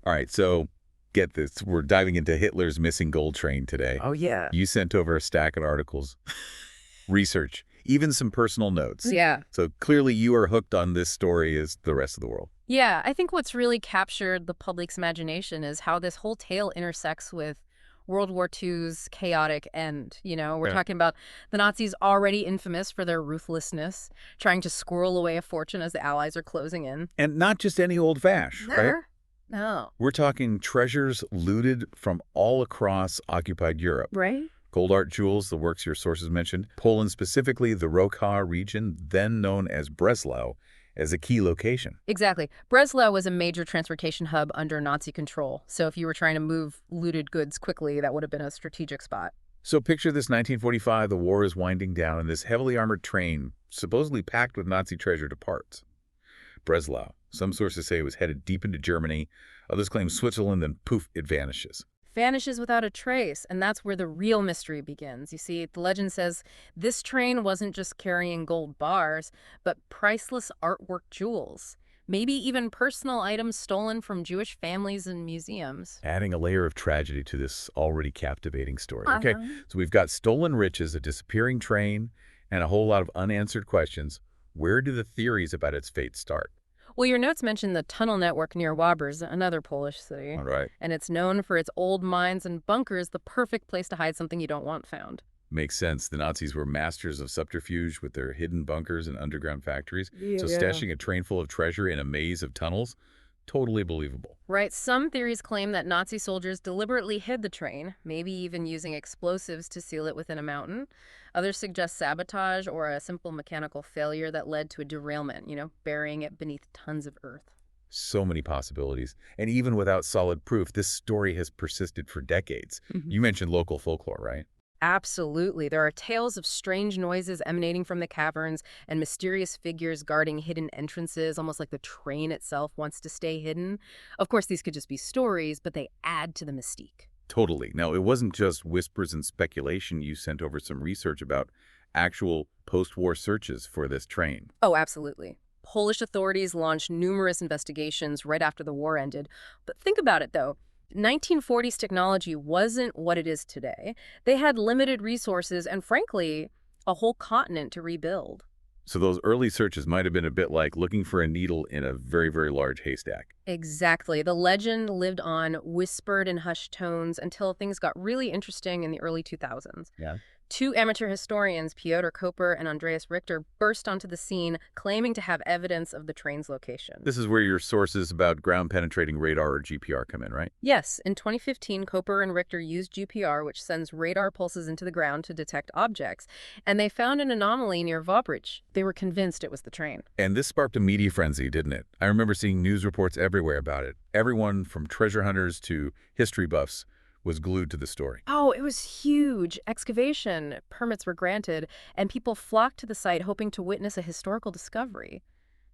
All right, so get this. We're diving into Hitler's missing gold train today. Oh, yeah. You sent over a stack of articles, research, even some personal notes. Yeah. So clearly you are hooked on this story as the rest of the world. Yeah, I think what's really captured the public's imagination is how this whole tale intersects with World War II's chaotic end. We're Yeah. talking about the Nazis already infamous for their ruthlessness, trying to squirrel away a fortune as the Allies are closing in. And not just any old fash, right? No. We're talking treasures looted from all across occupied Europe. Right? Gold art jewels, the works your sources mentioned, Poland specifically, the Roka region, then known as Breslau, as a key location. Exactly. Breslau was a major transportation hub under Nazi control. So if you were trying to move looted goods quickly, that would have been a strategic spot. So picture this 1945, the war is winding down, and this heavily armored train, supposedly packed with Nazi treasure, departs. Breslau. Some sources say it was headed deep into Germany. Others claim Switzerland, then poof, it vanishes. Vanishes without a trace, and that's where the real mystery begins. You see, the legend says this train wasn't just carrying gold bars, but priceless artwork jewels, maybe even personal items stolen from Jewish families and museums. Adding a layer of tragedy to this already captivating story. Okay, so we've got stolen riches, a disappearing train, and a whole lot of unanswered questions. Where do the theories about its fate start? Well, your notes mention the tunnel network near Wabers, another Polish city. All right. And it's known for its old mines and bunkers, the perfect place to hide something you don't want found. Makes sense. The Nazis were masters of subterfuge with their hidden bunkers and underground factories. So Yeah. stashing a train full of treasure in a maze of tunnels, totally believable. Right, some theories claim that Nazi soldiers deliberately hid the train, maybe even using explosives to seal it within a mountain. Others suggest sabotage or a simple mechanical failure that led to a derailment, burying it beneath tons of earth. So many possibilities. And even without solid proof, this story has persisted for decades. You mentioned local folklore, right? Absolutely. There are tales of strange noises emanating from the caverns and mysterious figures guarding hidden entrances, almost like the train itself wants to stay hidden. Of course, these could just be stories, but they add to the mystique. Totally. Now, it wasn't just whispers and speculation. You sent over some research about actual post-war searches for this train. Oh, absolutely. Polish authorities launched numerous investigations right after the war ended. But think about it, though. 1940s technology wasn't what it is today. They had limited resources and, frankly, a whole continent to rebuild. So those early searches might have been a bit like looking for a needle in a very, very large haystack. Exactly. The legend lived on, whispered in hushed tones until things got really interesting in the early 2000s. Yeah. Two amateur historians, Piotr Koper and Andreas Richter, burst onto the scene claiming to have evidence of the train's location. This is where your sources about ground-penetrating radar or GPR come in, right? Yes, in 2015, Koper and Richter used GPR, which sends radar pulses into the ground to detect objects, and they found an anomaly near Vobrich. They were convinced it was the train. And this sparked a media frenzy, didn't it? I remember seeing news reports everywhere about it. Everyone from treasure hunters to history buffs was glued to the story. Oh, it was huge. Excavation permits were granted, and people flocked to the site hoping to witness a historical discovery.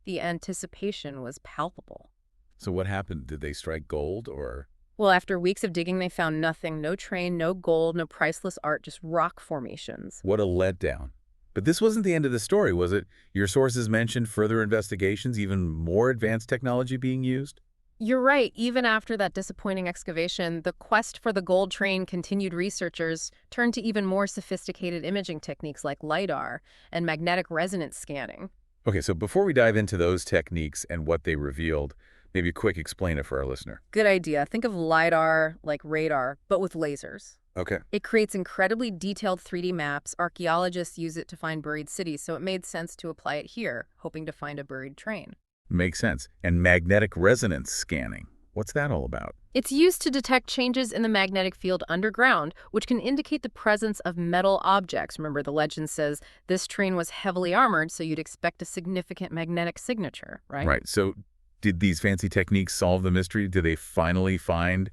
The anticipation was palpable. So what happened? Did they strike gold or? Well, after weeks of digging, they found nothing. No train, no gold, no priceless art, just rock formations. What a letdown. But this wasn't the end of the story, was it? Your sources mentioned further investigations, even more advanced technology being used? You're right. Even after that disappointing excavation, the quest for the gold train continued. Researchers turned to even more sophisticated imaging techniques like LiDAR and magnetic resonance scanning. Okay, so before we dive into those techniques and what they revealed, maybe a quick explainer for our listener. Good idea. Think of LiDAR like radar, but with lasers. Okay. It creates incredibly detailed 3D maps. Archaeologists use it to find buried cities, so it made sense to apply it here, hoping to find a buried train. Makes sense. And magnetic resonance scanning. What's that all about? It's used to detect changes in the magnetic field underground, which can indicate the presence of metal objects. Remember, the legend says this train was heavily armored, so you'd expect a significant magnetic signature, right? Right. So did these fancy techniques solve the mystery? Did they finally find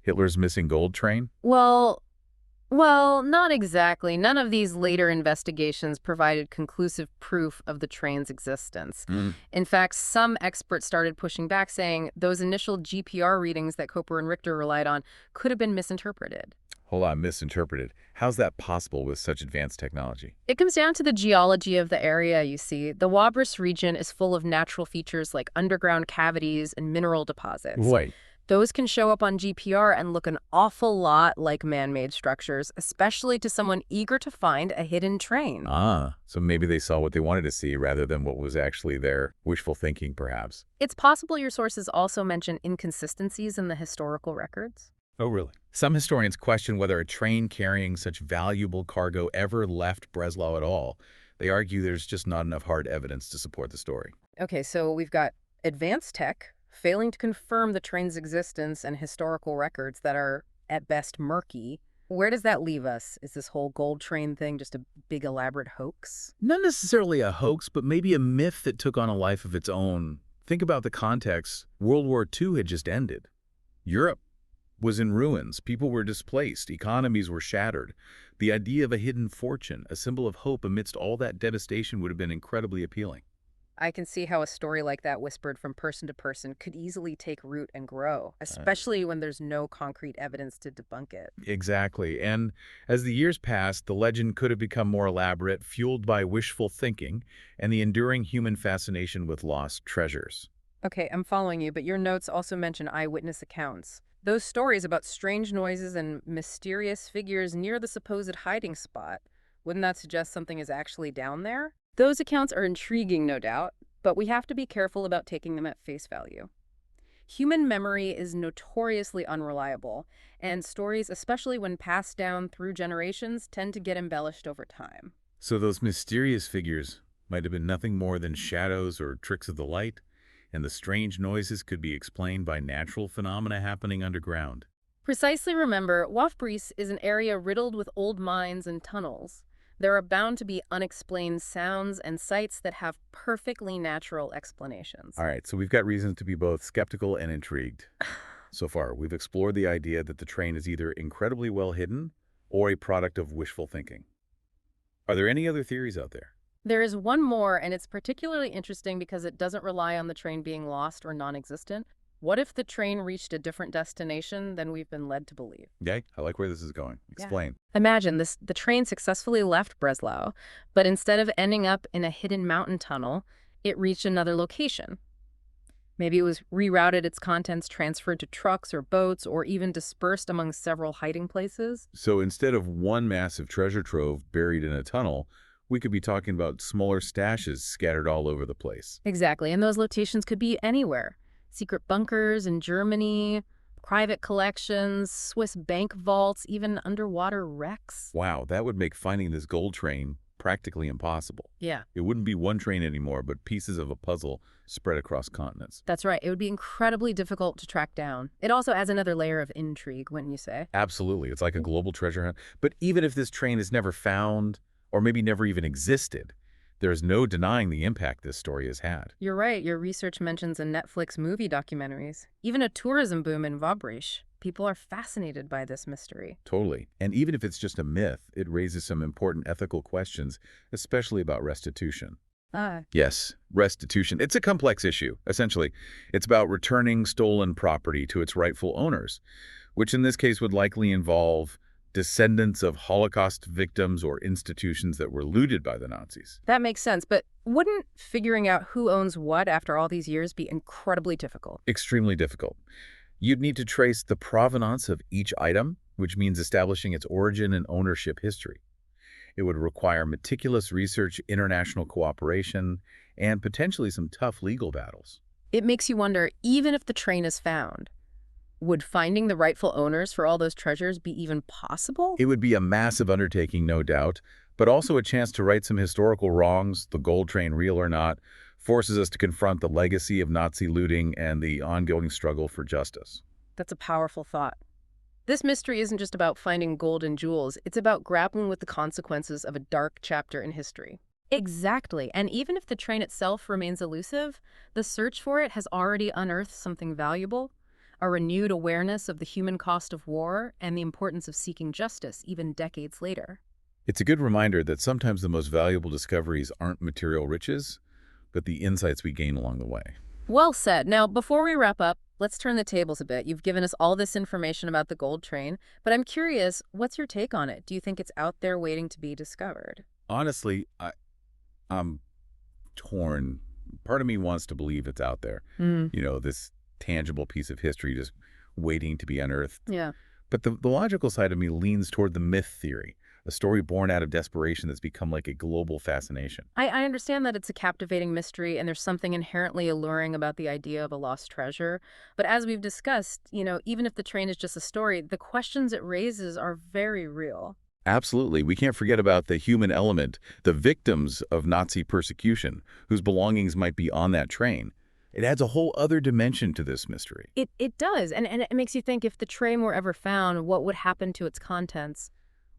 Hitler's missing gold train? Well, not exactly. None of these later investigations provided conclusive proof of the train's existence. In fact, some experts started pushing back, saying those initial GPR readings that Koper and Richter relied on could have been misinterpreted. Whole lot misinterpreted. How's that possible with such advanced technology? It comes down to the geology of the area, you see. The Wabris region is full of natural features like underground cavities and mineral deposits. Wait. Those can show up on GPR and look an awful lot like man-made structures, especially to someone eager to find a hidden train. Ah, so maybe they saw what they wanted to see rather than what was actually there. Wishful thinking, perhaps. It's possible your sources also mention inconsistencies in the historical records. Oh, really? Some historians question whether a train carrying such valuable cargo ever left Breslau at all. They argue there's just not enough hard evidence to support the story. Okay, so we've got advanced tech failing to confirm the train's existence and historical records that are, at best, murky. Where does that leave us? Is this whole gold train thing just a big elaborate hoax? Not necessarily a hoax, but maybe a myth that took on a life of its own. Think about the context. World War II had just ended. Europe was in ruins. People were displaced. Economies were shattered. The idea of a hidden fortune, a symbol of hope amidst all that devastation, would have been incredibly appealing. I can see how a story like that whispered from person to person could easily take root and grow, especially when there's no concrete evidence to debunk it. Exactly. And as the years passed, the legend could have become more elaborate, fueled by wishful thinking and the enduring human fascination with lost treasures. Okay, I'm following you, but your notes also mention eyewitness accounts. Those stories about strange noises and mysterious figures near the supposed hiding spot, wouldn't that suggest something is actually down there? Those accounts are intriguing, no doubt, but we have to be careful about taking them at face value. Human memory is notoriously unreliable, and stories, especially when passed down through generations, tend to get embellished over time. So those mysterious figures might have been nothing more than shadows or tricks of the light, and the strange noises could be explained by natural phenomena happening underground. Precisely. Remember, WWII is an area riddled with old mines and tunnels. There are bound to be unexplained sounds and sights that have perfectly natural explanations. All right, so we've got reasons to be both skeptical and intrigued. So far, we've explored the idea that the train is either incredibly well hidden or a product of wishful thinking. Are there any other theories out there? There is one more, and it's particularly interesting because it doesn't rely on the train being lost or non-existent. What if the train reached a different destination than we've been led to believe? Okay, I like where this is going. Explain. Imagine the train successfully left Breslau, but instead of ending up in a hidden mountain tunnel, it reached another location. Maybe it was rerouted, its contents transferred to trucks or boats, or even dispersed among several hiding places. So instead of one massive treasure trove buried in a tunnel, we could be talking about smaller stashes scattered all over the place. Exactly, and those locations could be anywhere. Secret bunkers in Germany, private collections, Swiss bank vaults, even underwater wrecks. Wow, that would make finding this gold train practically impossible. Yeah, It wouldn't be one train anymore, but pieces of a puzzle spread across continents. that's right. It would be incredibly difficult to track down. It also adds another layer of intrigue, wouldn't you say? Absolutely. It's like a global treasure hunt. But even if this train is never found, or maybe never even existed, there's no denying the impact this story has had. You're right. Your research mentions a Netflix movie documentaries, even a tourism boom in WWII. People are fascinated by this mystery. Totally. And even if it's just a myth, it raises some important ethical questions, especially about restitution. Yes, restitution. It's a complex issue, essentially. It's about returning stolen property to its rightful owners, which in this case would likely involve descendants of Holocaust victims or institutions that were looted by the Nazis. That makes sense, but wouldn't figuring out who owns what after all these years be incredibly difficult? Extremely difficult. You'd need to trace the provenance of each item, which means establishing its origin and ownership history. It would require meticulous research, international cooperation, and potentially some tough legal battles. It makes you wonder, even if the train is found, would finding the rightful owners for all those treasures be even possible? It would be a massive undertaking, no doubt, but also a chance to right some historical wrongs, the gold train real or not, forces us to confront the legacy of Nazi looting and the ongoing struggle for justice. That's a powerful thought. This mystery isn't just about finding gold and jewels, it's about grappling with the consequences of a dark chapter in history. Exactly, and even if the train itself remains elusive, the search for it has already unearthed something valuable. A renewed awareness of the human cost of war and the importance of seeking justice even decades later. It's a good reminder that sometimes the most valuable discoveries aren't material riches, but the insights we gain along the way. Well said. Now, before we wrap up, let's turn the tables a bit. You've given us all this information about the gold train, but I'm curious, what's your take on it? Do you think it's out there waiting to be discovered? Honestly, I'm torn. Part of me wants to believe it's out there. You know, this tangible piece of history just waiting to be unearthed. Yeah. But the logical side of me leans toward the myth theory, a story born out of desperation that's become like a global fascination. I understand that it's a captivating mystery and there's something inherently alluring about the idea of a lost treasure. But as we've discussed, even if the train is just a story, the questions it raises are very real. Absolutely. We can't forget about the human element, the victims of Nazi persecution, whose belongings might be on that train. It adds a whole other dimension to this mystery. It does, and it makes you think if the train were ever found, what would happen to its contents?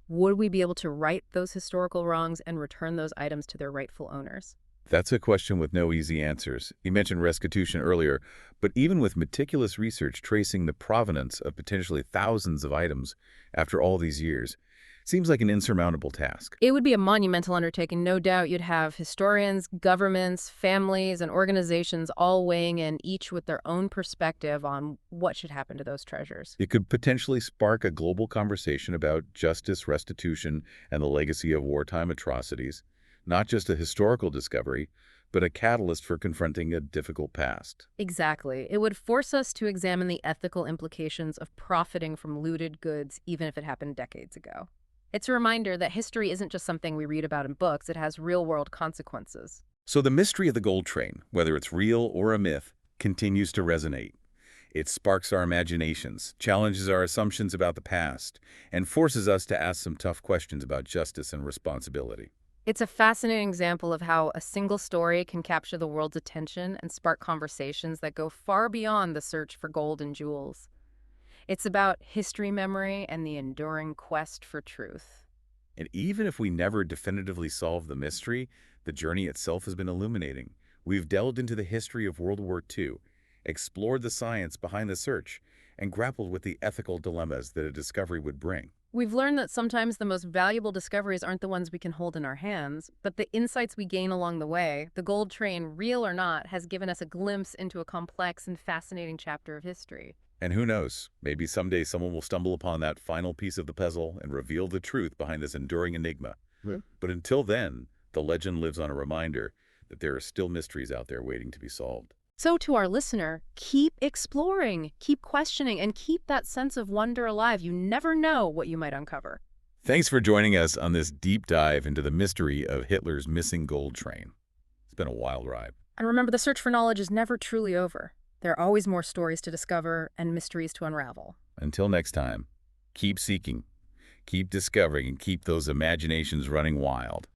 Would we be able to right those historical wrongs and return those items to their rightful owners? That's a question with no easy answers. You mentioned restitution earlier, but even with meticulous research tracing the provenance of potentially thousands of items after all these years, seems like an insurmountable task. It would be a monumental undertaking. No doubt you'd have historians, governments, families, and organizations all weighing in, each with their own perspective on what should happen to those treasures. It could potentially spark a global conversation about justice, restitution, and the legacy of wartime atrocities, not just a historical discovery, but a catalyst for confronting a difficult past. Exactly. It would force us to examine the ethical implications of profiting from looted goods, even if it happened decades ago. It's a reminder that history isn't just something we read about in books, it has real-world consequences. So the mystery of the gold train, whether it's real or a myth, continues to resonate. It sparks our imaginations, challenges our assumptions about the past, and forces us to ask some tough questions about justice and responsibility. It's a fascinating example of how a single story can capture the world's attention and spark conversations that go far beyond the search for gold and jewels. It's about history memory and the enduring quest for truth. And even if we never definitively solve the mystery, the journey itself has been illuminating. We've delved into the history of World War II, explored the science behind the search, and grappled with the ethical dilemmas that a discovery would bring. We've learned that sometimes the most valuable discoveries aren't the ones we can hold in our hands, but the insights we gain along the way. The gold train, real or not, has given us a glimpse into a complex and fascinating chapter of history. And who knows, maybe someday someone will stumble upon that final piece of the puzzle and reveal the truth behind this enduring enigma. Yeah. But until then, the legend lives on a reminder that there are still mysteries out there waiting to be solved. So to our listener, keep exploring, keep questioning, and keep that sense of wonder alive. You never know what you might uncover. Thanks for joining us on this deep dive into the mystery of Hitler's missing gold train. It's been a wild ride. And remember, the search for knowledge is never truly over. There are always more stories to discover and mysteries to unravel. Until next time, keep seeking, keep discovering, and keep those imaginations running wild.